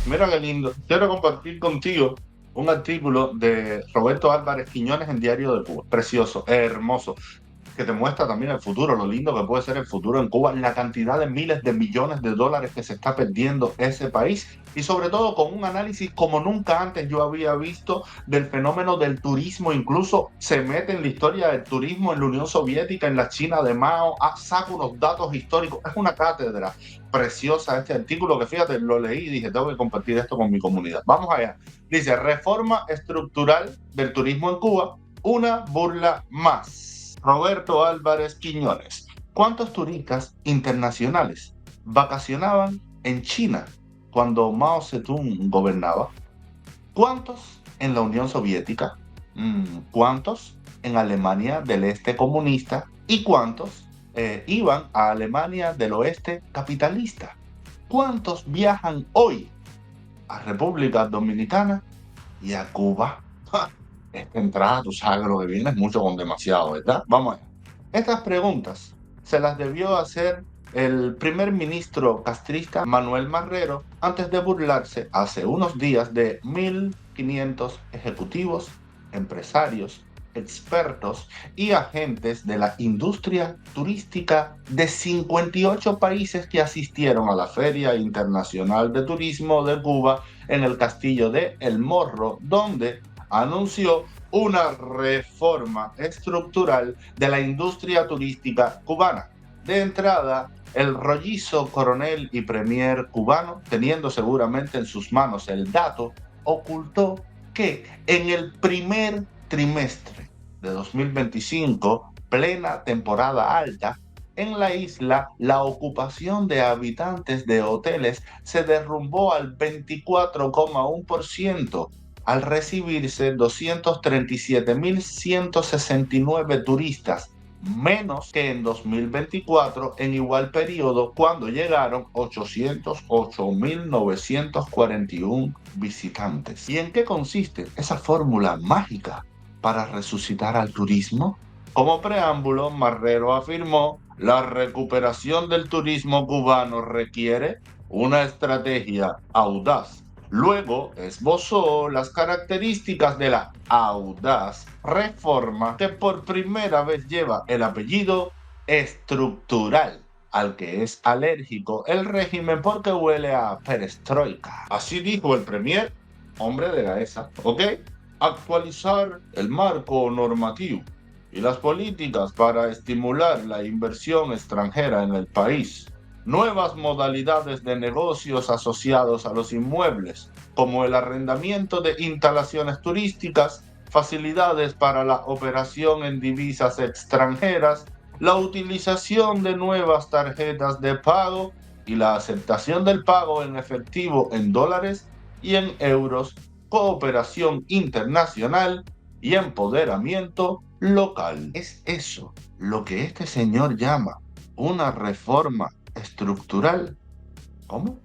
Mira qué lindo. Quiero compartir contigo un artículo de Roberto Álvarez Quiñones en Diario de Cuba. Precioso, hermoso, que te muestra también el futuro, lo lindo que puede ser el futuro en Cuba, la cantidad de miles de millones de dólares que se está perdiendo ese país y sobre todo con un análisis como nunca antes yo había visto del fenómeno del turismo. Incluso se mete en la historia del turismo en la Unión Soviética, en la China de Mao, saca unos datos históricos. Es una cátedra preciosa este artículo que, fíjate, lo leí y dije, tengo que compartir esto con mi comunidad. Vamos allá. Dice, reforma estructural del turismo en Cuba, una burla más. Roberto Álvarez Quiñones. ¿Cuántos turistas internacionales vacacionaban en China cuando Mao Zedong gobernaba? ¿Cuántos en la Unión Soviética? ¿Cuántos en Alemania del Este comunista? ¿Y cuántos iban a Alemania del Oeste capitalista? ¿Cuántos viajan hoy a República Dominicana y a Cuba? ¡Ja! Esta entrada, tú sabes lo que viene, es mucho con demasiado, ¿verdad? Vamos allá. Estas preguntas se las debió hacer el primer ministro castrista Manuel Marrero antes de burlarse hace unos días de 1.500 ejecutivos, empresarios, expertos y agentes de la industria turística de 58 países que asistieron a la Feria Internacional de Turismo de Cuba en el castillo de El Morro, donde anunció una reforma estructural de la industria turística cubana. De entrada, el rollizo coronel y premier cubano, teniendo seguramente en sus manos el dato, ocultó que en el primer trimestre de 2025, plena temporada alta, en la isla, la ocupación de habitantes de hoteles se derrumbó al 24,1%, al recibirse 237.169 turistas, menos que en 2024 en igual periodo, cuando llegaron 808.941 visitantes. ¿Y en qué consiste esa fórmula mágica para resucitar al turismo? Como preámbulo, Marrero afirmó: la recuperación del turismo cubano requiere una estrategia audaz. Luego esbozó las características de la audaz reforma que por primera vez lleva el apellido estructural, al que es alérgico el régimen porque huele a perestroika. Así dijo el premier, hombre de la ESA, ¿ok? Actualizar el marco normativo y las políticas para estimular la inversión extranjera en el país. Nuevas modalidades de negocios asociados a los inmuebles, como el arrendamiento de instalaciones turísticas, facilidades para la operación en divisas extranjeras, la utilización de nuevas tarjetas de pago y la aceptación del pago en efectivo en dólares y en euros, cooperación internacional y empoderamiento local. Es eso lo que este señor llama una reforma estructural. ¿Cómo?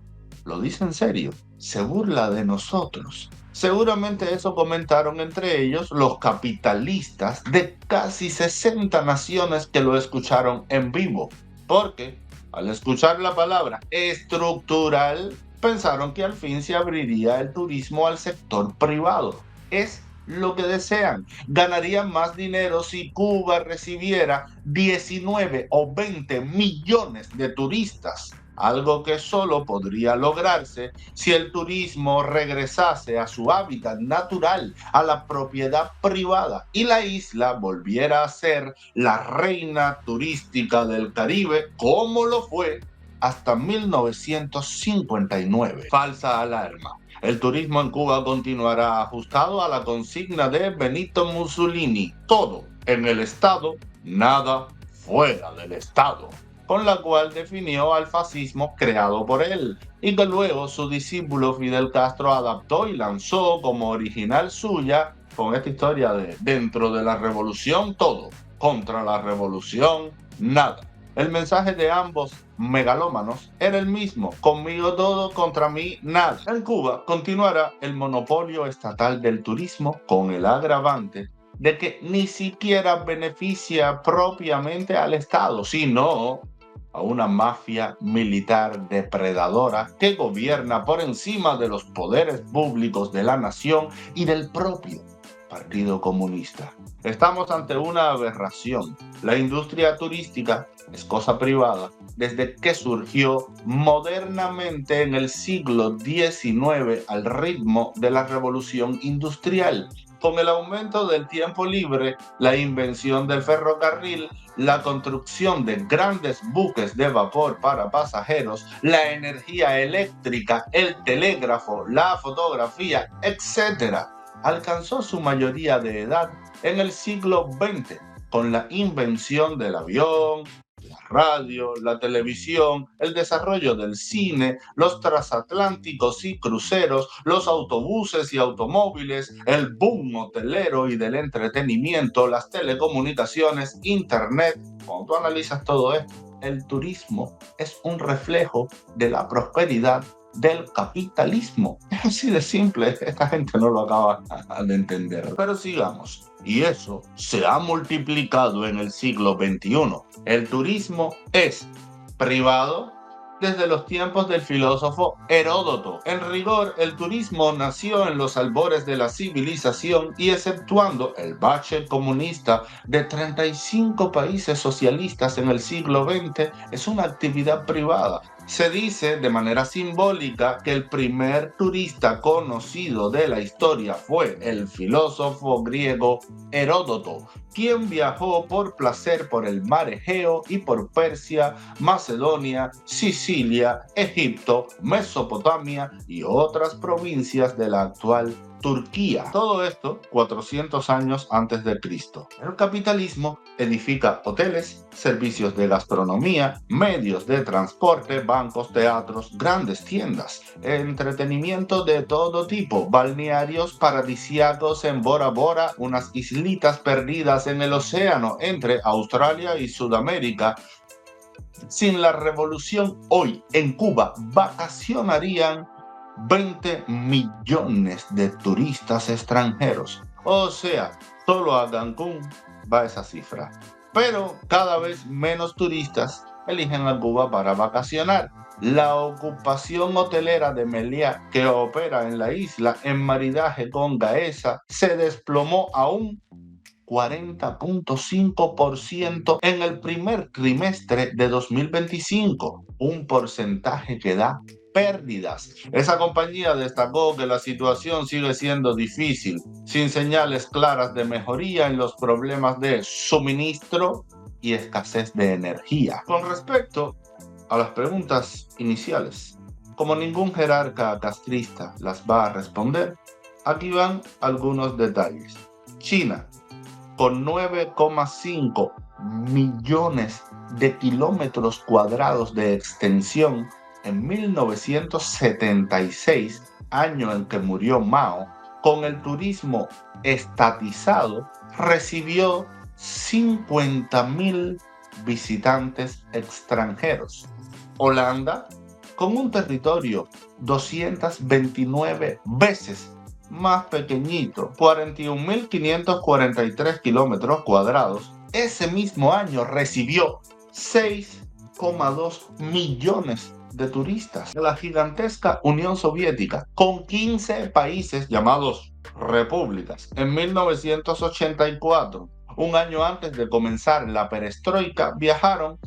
¿Lo dice en serio? Se burla de nosotros. Seguramente eso comentaron entre ellos los capitalistas de casi 60 naciones que lo escucharon en vivo, porque al escuchar la palabra estructural pensaron que al fin se abriría el turismo al sector privado. Es lo que desean. Ganarían más dinero si Cuba recibiera 19 o 20 millones de turistas, algo que solo podría lograrse si el turismo regresase a su hábitat natural, a la propiedad privada, y la isla volviera a ser la reina turística del Caribe, como lo fue hasta 1959. Falsa alarma. El turismo en Cuba continuará ajustado a la consigna de Benito Mussolini: todo en el Estado, nada fuera del Estado, con la cual definió al fascismo creado por él y que luego su discípulo Fidel Castro adaptó y lanzó como original suya, con esta historia de dentro de la revolución todo, contra la revolución nada. El mensaje de ambos megalómanos era el mismo: conmigo todo, contra mí nada. En Cuba continuará el monopolio estatal del turismo, con el agravante de que ni siquiera beneficia propiamente al Estado, sino a una mafia militar depredadora que gobierna por encima de los poderes públicos de la nación y del propio Partido Comunista. Estamos ante una aberración. La industria turística es cosa privada desde que surgió modernamente en el siglo XIX al ritmo de la revolución industrial. Con el aumento del tiempo libre, la invención del ferrocarril, la construcción de grandes buques de vapor para pasajeros, la energía eléctrica, el telégrafo, la fotografía, etc., alcanzó su mayoría de edad en el siglo XX con la invención del avión, la radio, la televisión, el desarrollo del cine, los transatlánticos y cruceros, los autobuses y automóviles, el boom hotelero y del entretenimiento, las telecomunicaciones, internet. Cuando tú analizas todo esto, el turismo es un reflejo de la prosperidad del capitalismo. Es así de simple, esta gente no lo acaba de entender. Pero sigamos. Y eso se ha multiplicado en el siglo XXI. El turismo es privado desde los tiempos del filósofo Heródoto. En rigor, el turismo nació en los albores de la civilización y, exceptuando el bache comunista de 35 países socialistas en el siglo XX, es una actividad privada. Se dice de manera simbólica que el primer turista conocido de la historia fue el filósofo griego Heródoto, quien viajó por placer por el mar Egeo y por Persia, Macedonia, Sicilia, Egipto, Mesopotamia y otras provincias de la actual Turquía. Todo esto 400 años antes de Cristo. El capitalismo edifica hoteles, servicios de gastronomía, medios de transporte, bancos, teatros, grandes tiendas, entretenimiento de todo tipo, balnearios paradisíacos en Bora Bora, unas islitas perdidas en el océano entre Australia y Sudamérica. Sin la revolución hoy en Cuba vacacionarían 20 millones de turistas extranjeros. O sea, solo a Cancún va esa cifra. Pero cada vez menos turistas eligen a Cuba para vacacionar. La ocupación hotelera de Meliá, que opera en la isla en maridaje con Gaesa, se desplomó a un 40.5% en el primer trimestre de 2025, un porcentaje que da pérdidas. Esa compañía destacó que la situación sigue siendo difícil, sin señales claras de mejoría en los problemas de suministro y escasez de energía. Con respecto a las preguntas iniciales, como ningún jerarca castrista las va a responder, aquí van algunos detalles. China, con 9,5 millones de kilómetros cuadrados de extensión, en 1976, año en que murió Mao, con el turismo estatizado, recibió 50.000 visitantes extranjeros. Holanda, con un territorio 229 veces más pequeñito, 41.543 kilómetros cuadrados, ese mismo año recibió 6,2 millones de turistas. La gigantesca Unión Soviética, con 15 países llamados repúblicas, en 1984, un año antes de comenzar la perestroika, viajaron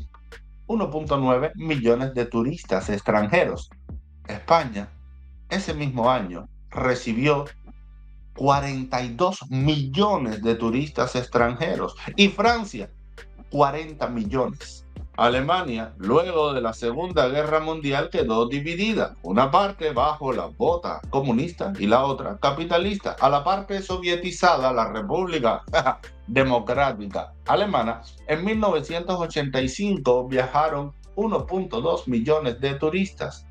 1.9 millones de turistas extranjeros. España, ese mismo año, recibió 42 millones de turistas extranjeros y Francia 40 millones. Alemania, luego de la Segunda Guerra Mundial, quedó dividida, una parte bajo la bota comunista y la otra capitalista. A la parte sovietizada, la República Democrática Alemana, en 1985 viajaron 1.2 millones de turistas.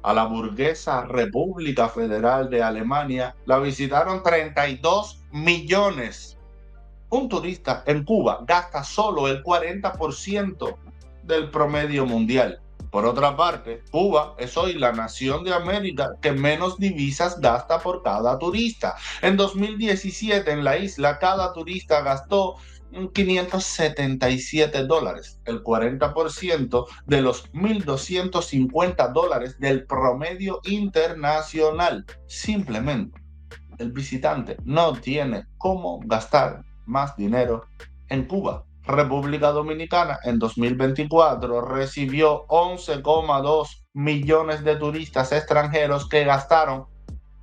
A la burguesa República Federal de Alemania la visitaron 32 millones. Un turista en Cuba gasta solo el 40% del promedio mundial. Por otra parte, Cuba es hoy la nación de América que menos divisas gasta por cada turista. En 2017 en la isla cada turista gastó $577, el 40% de los $1.250 del promedio internacional. Simplemente, el visitante no tiene cómo gastar más dinero en Cuba. República Dominicana en 2024 recibió 11,2 millones de turistas extranjeros que gastaron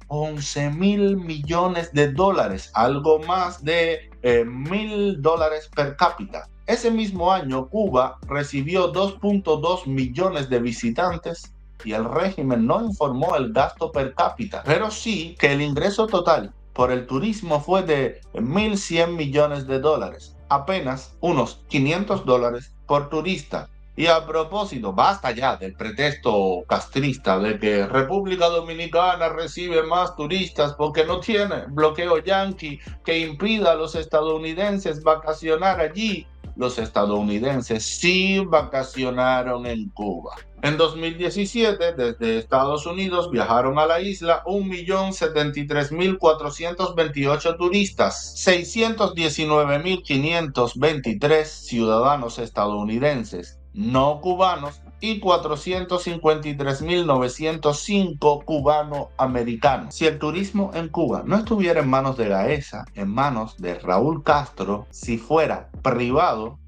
11.000 millones de dólares, algo más de $1.000 per cápita. Ese mismo año, Cuba recibió 2.2 millones de visitantes y el régimen no informó el gasto per cápita, pero sí que el ingreso total por el turismo fue de 1.100 millones de dólares, apenas unos $500 por turista. Y a propósito, basta ya del pretexto castrista de que República Dominicana recibe más turistas porque no tiene bloqueo yanqui que impida a los estadounidenses vacacionar allí. Los estadounidenses sí vacacionaron en Cuba. En 2017, desde Estados Unidos viajaron a la isla 1.073.428 turistas, 619.523 ciudadanos estadounidenses no cubanos y 453.905 cubano-americanos. Si el turismo en Cuba no estuviera en manos de Gaesa, en manos de Raúl Castro, si fuera privado,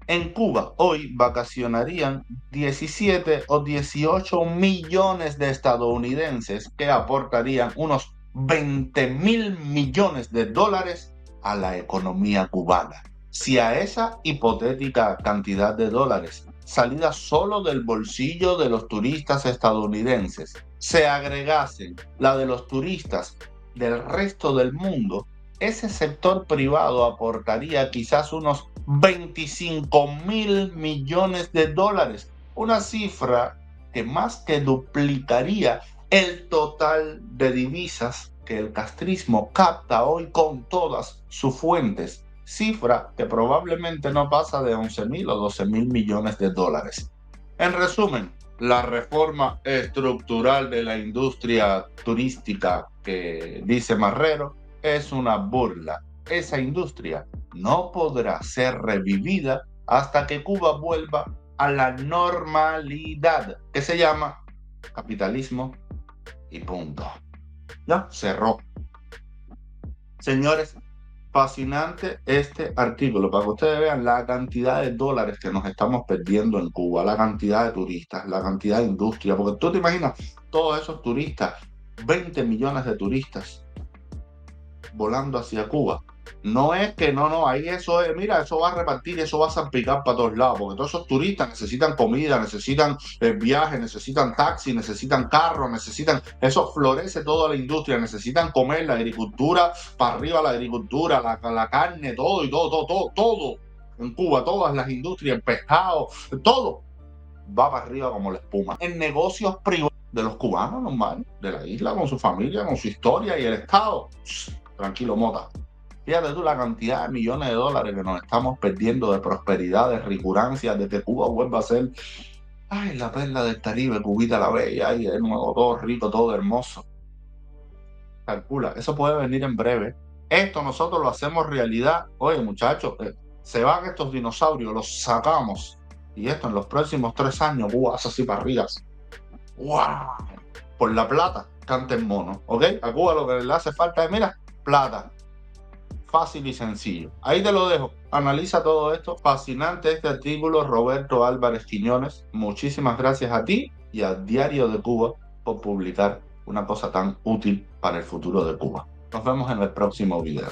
en Cuba hoy vacacionarían 17 o 18 millones de estadounidenses que aportarían unos 20.000 millones de dólares a la economía cubana. Si a esa hipotética cantidad de dólares, salida solo del bolsillo de los turistas estadounidenses, se agregase la de los turistas del resto del mundo, ese sector privado aportaría quizás unos 25.000 millones de dólares, una cifra que más que duplicaría el total de divisas que el castrismo capta hoy con todas sus fuentes, cifra que probablemente no pasa de 11.000 o 12.000 millones de dólares. En resumen, la reforma estructural de la industria turística que dice Marrero es una burla. Esa industria no podrá ser revivida hasta que Cuba vuelva a la normalidad, que se llama capitalismo y punto. Ya cerró. Señores, fascinante este artículo para que ustedes vean la cantidad de dólares que nos estamos perdiendo en Cuba, la cantidad de turistas, la cantidad de industria, porque tú te imaginas todos esos turistas, 20 millones de turistas volando hacia Cuba. No es que no, ahí eso es, mira, eso va a repartir, eso va a salpicar para todos lados, porque todos esos turistas necesitan comida, necesitan viajes, necesitan taxi, necesitan carros, eso florece toda la industria, necesitan comer, la agricultura, para arriba la agricultura, la carne, todo y todo. En Cuba, todas las industrias, el pescado, todo va para arriba como la espuma. En negocios privados de los cubanos normales, de la isla, con su familia, con su historia y el Estado. Tranquilo, mota. Fíjate tú la cantidad de millones de dólares que nos estamos perdiendo de prosperidad, de ricurancia, de que Cuba vuelva a ser la perla del Caribe, Cubita la Bella, y de nuevo todo rico, todo hermoso. Calcula, eso puede venir en breve. Esto nosotros lo hacemos realidad. Oye, muchachos, se van estos dinosaurios, los sacamos. Y esto en los próximos 3 años, es así para arriba. ¡Wow! Por la plata, canten mono, ¿ok? A Cuba lo que le hace falta es, mira, plata. Fácil y sencillo. Ahí te lo dejo. Analiza todo esto. Fascinante este artículo, Roberto Álvarez Quiñones. Muchísimas gracias a ti y al Diario de Cuba por publicar una cosa tan útil para el futuro de Cuba. Nos vemos en el próximo video.